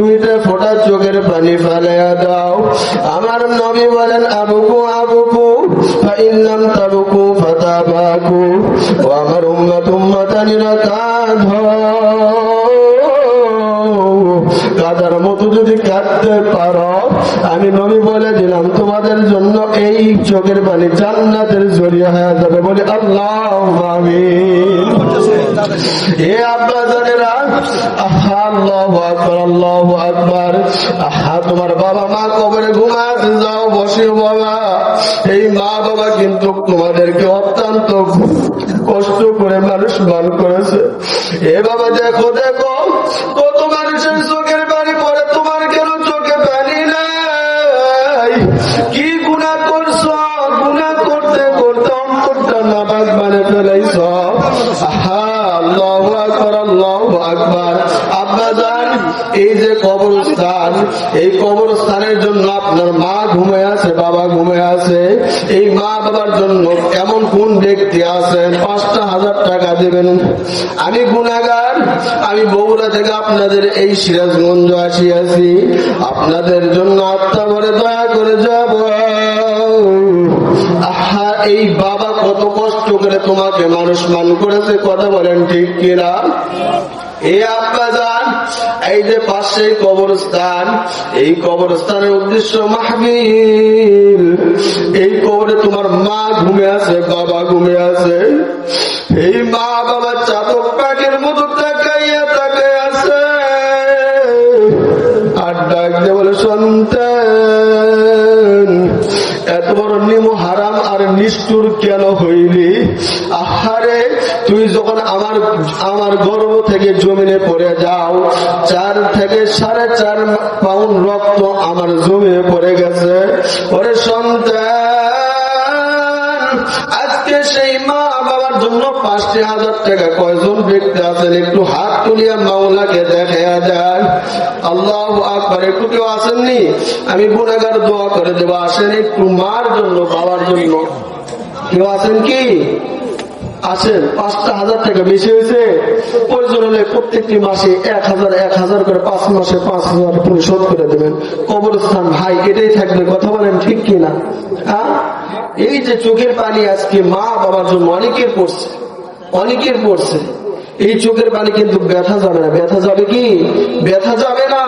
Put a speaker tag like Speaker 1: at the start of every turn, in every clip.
Speaker 1: দুইটা ফোঁটা চোখের পানি ফেলাইয়া দাও। আমার নবী বলেন আবুকু আবুকু ফাইল্লাম তাবুকু ফাতাবাকু। ও আমার উম্মতানিরা কাঁদো, কাদার মতো যদি কাঁদতে পারো আমি নবী বলে দিলাম তোমাদের জন্য এই চোখের পানি জান্নাতের জরিয়া হয়ে যাবে। বলে আল্লাহুম্মা আমিন। এ আব্বা জানেরা, আহা আল্লাহু আকবার আল্লাহু আকবার। আহা তোমার বাবা মা কবরে ঘুমাতে যাও, বসে বাবা। এই মা বাবা কিন্তু তোমাদেরকে অত্যন্ত কষ্ট করে মানুষ মান করেছে। এ বাবা দেখো দেখো কত মানুষের চোখের পানি পড়ে, তোমার কেন চোখে পানি নাই? কি গুনাহ করছো? গুনাহ করতে করতে অন্তরটা নাপাক বানিয়ে ফেলাইছ। আহা আল্লাহু আকবার আল্লাহু আকবার। আব্বা জান, এই যে কবরস্থান, এই কবরস্থানের জন্য আপনার মা ঘুমিয়ে আছে, বাবা ঘুমিয়ে আছে। এই মা বাবার জন্য এমন কোন ব্যক্তি আছেন ৫,০০০ টাকা দেবেন? আমি গুনাহগার, আমি বগুড়া থেকে আপনাদের এই সিরাজগঞ্জ আসিয়াছি আপনাদের জন্য আত্মা ভরে দয়া করে যাব। আহা এই বাবা কত কষ্ট করে তোমাকে মানুষ মান করেছে, কথা বলেন ঠিক কিনা? এ আব্বা জান, এই যে পাশে কবরস্থান, এই কবরস্থানের উদ্দেশ্য মাহফিল। এই কবরে তোমার মা ঘুমে আছে, বাবা ঘুমে আছে। এই মা বাবা চাতক পাখির মতো তাকাইয়া তাকাই আছে, আর ডাক দিয়ে বলে সন্তান এত বড় নিম হারাম আর নিষ্ঠুর কেন হইলি? আহারে তুই যখন আমার গর্ভ থেকে জমিনে পড়ে যাও, 4 থেকে 4.5 পাউন্ড রক্ত আমার জমিনে পড়ে গেছে। ওরে সন্তান, আজকে সেই মা বাবার জন্য ৫,০০০ টাকা কয়জন ব্যক্তি আছেন? একটু হাত তুলিয়া মাওলাকে দেখা যায়। আল্লাহু আকবার। একটু কেউ আসেননি? আমি গুনাহগার দোয়া করে দেবো, আসেন একটু মার জন্য, বাবার জন্য। কেউ আছেন কি? আসেন। ৫,০০০ টাকা বেশি হয়েছে? প্রয়োজন হলে প্রত্যেকটি মাসে ১,০০০ করে 5 মাসে ৫,০০০ পরিশোধ করে দেবেন। কবরস্থান ভাই এটাই থাকবে, কথা বলেন ঠিক কিনা? হ্যাঁ, এই যে চোখের পানি আজকে মা বাবার জন্য অনেকের পড়ছে, অনেকের পড়ছে। এই চোখের পানি কিন্তু ব্যথা যাবে না। ব্যথা যাবে কি? ব্যথা যাবে না।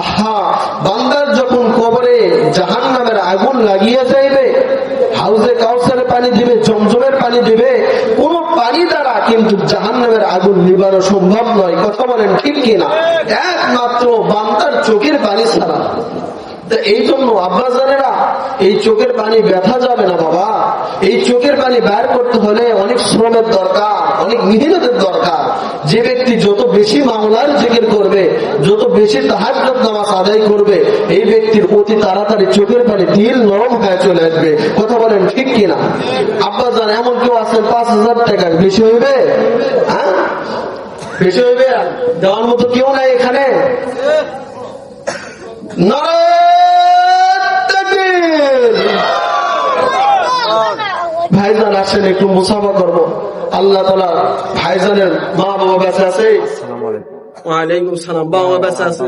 Speaker 1: আহা, বান্দার যখন কবরে জাহান্নামের আগুন লাগিয়ে যাইবে, হাউজে কাউসারের পানি দিবে, জমজমের পানি দিবে, কোন পানি দ্বারা কিন্তু জাহান্নামের আগুন নিবানো সম্ভব নয়, কথা বলেন ঠিক কিনা? একমাত্র বান্দার চোখের পানি ছাড়া। এই জন্য আব্বাজানেরা, এই চোখের পানি ব্যথা যাবে না বাবা। এই চোখের পানি বের করতে হলে অনেক শ্রমের দরকার, অনেক মেহনতের দরকার। যে ব্যক্তি যত বেশি মাওলার জিকির করবে, যত বেশি তাহাজ্জুদ নামাজ আদায় করবে, এই ব্যক্তির অতি তাড়াতাড়ি চোখের পানি দিল নরম হয়ে চলে আসবে, কথা বলেন ঠিক কিনা? আব্বাজান, এমন কেউ আছেন ৫,০০০ টাকা বেশি হইবে? হ্যাঁ, বেশি হইবে? দেওয়ার মতো কেউ নাই এখানে? ভাইজান আসেন, একটু মুসাফা করবো। আল্লাহ তাআলা ভাইজানের মা বাবা বেঁচে আছে? ওয়ালাইকুম সালাম। বাবা বেঁচে আছে?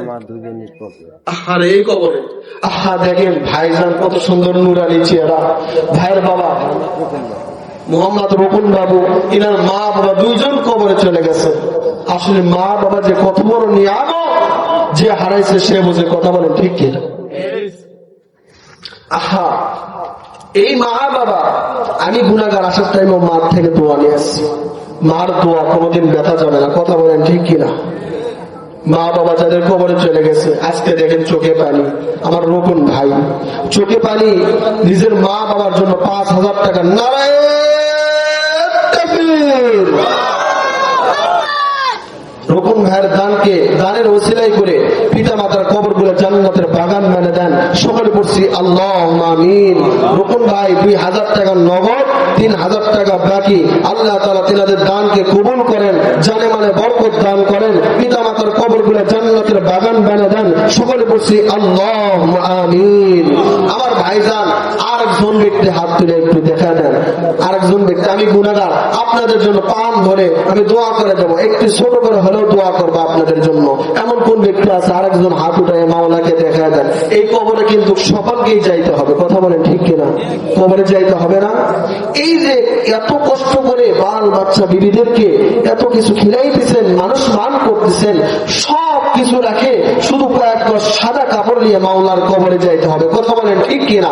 Speaker 1: আরে এই কবরে, আহা দেখেন ভাইজান কত সুন্দর নুরানি চেহারা। ভাইয়ের বাবা মোহাম্মদ রকুন বাবু, ইনার মা বাবা 2 জন কবরে চলে গেছে। আসলে মা বাবা যে কত বড় নিয়ামত, যে হারাইছে সে বুঝে, কথা বলে ঠিক কিনা? আহা, এই মা বাবা, আমি গুনাহগার আসার টাইমে মার থেকে দোয়া নিয়ে আসছি। মার দোয়া কোনোদিন ব্যথা যাবে না, কথা বলেন ঠিক কিনা? মা বাবা যাদের কবরে চলে গেছে, আজকে দেখেন চোখে পানি। আমার রকুন ভাই চোখে পানি, নিজের মা বাবার জন্য ৫,০০০ টাকা। নারায়ে তাকবীর। রকুন ভাইয়ের দানের ওসিলাই করে পিতা মাতার কবর গুলো জান্নাতের বাগান বানিয়ে দেন। সকলে পড়ছি আল্লাহুম্মা আমিন। রকুন ভাই ২,০০০ টাকা নগদ, ৩,০০০ টাকা বাকি। আল্লাহ তাআলা তিনাদের দানকে কবুল করেন, জানে মানে বরকত দান করেন, পিতা মাতার কবর গুলো জান্নাতের বাগান বানিয়ে দেন। সকলে পড়ছি আল্লাহুম্মা আমিন। আমার ভাইজান আর আরেকজন ব্যক্তি হাত তুলে একটু দেখা দেন। আরেকজন ব্যক্তি, আমি গুনাহগার, আপনাদের জন্য পান ধরে আমি দোয়া করে দেবো, একটু ছোট করে হলেও দোয়া করবো আপনাদের জন্য। এমন কোন ব্যক্তি আছে? আরেকজন হাত উঠায় মাওলাকে দেখা দেন। এই কবরে কিন্তু সকলকেই যাইতে হবে, কথা বলেন ঠিক কিনা? কবরে যাইতে হবে না? এই যে এত কষ্ট করে বাল বাচ্চা বিবিদেরকে এত কিছু খিলাইতেছেন, মানুষ মান করতেছেন, সব কিছু রাখে শুধু কয়েক সাদা কাপড় নিয়ে মাওলার কবরে যাইতে হবে, কথা বলেন ঠিক কিনা?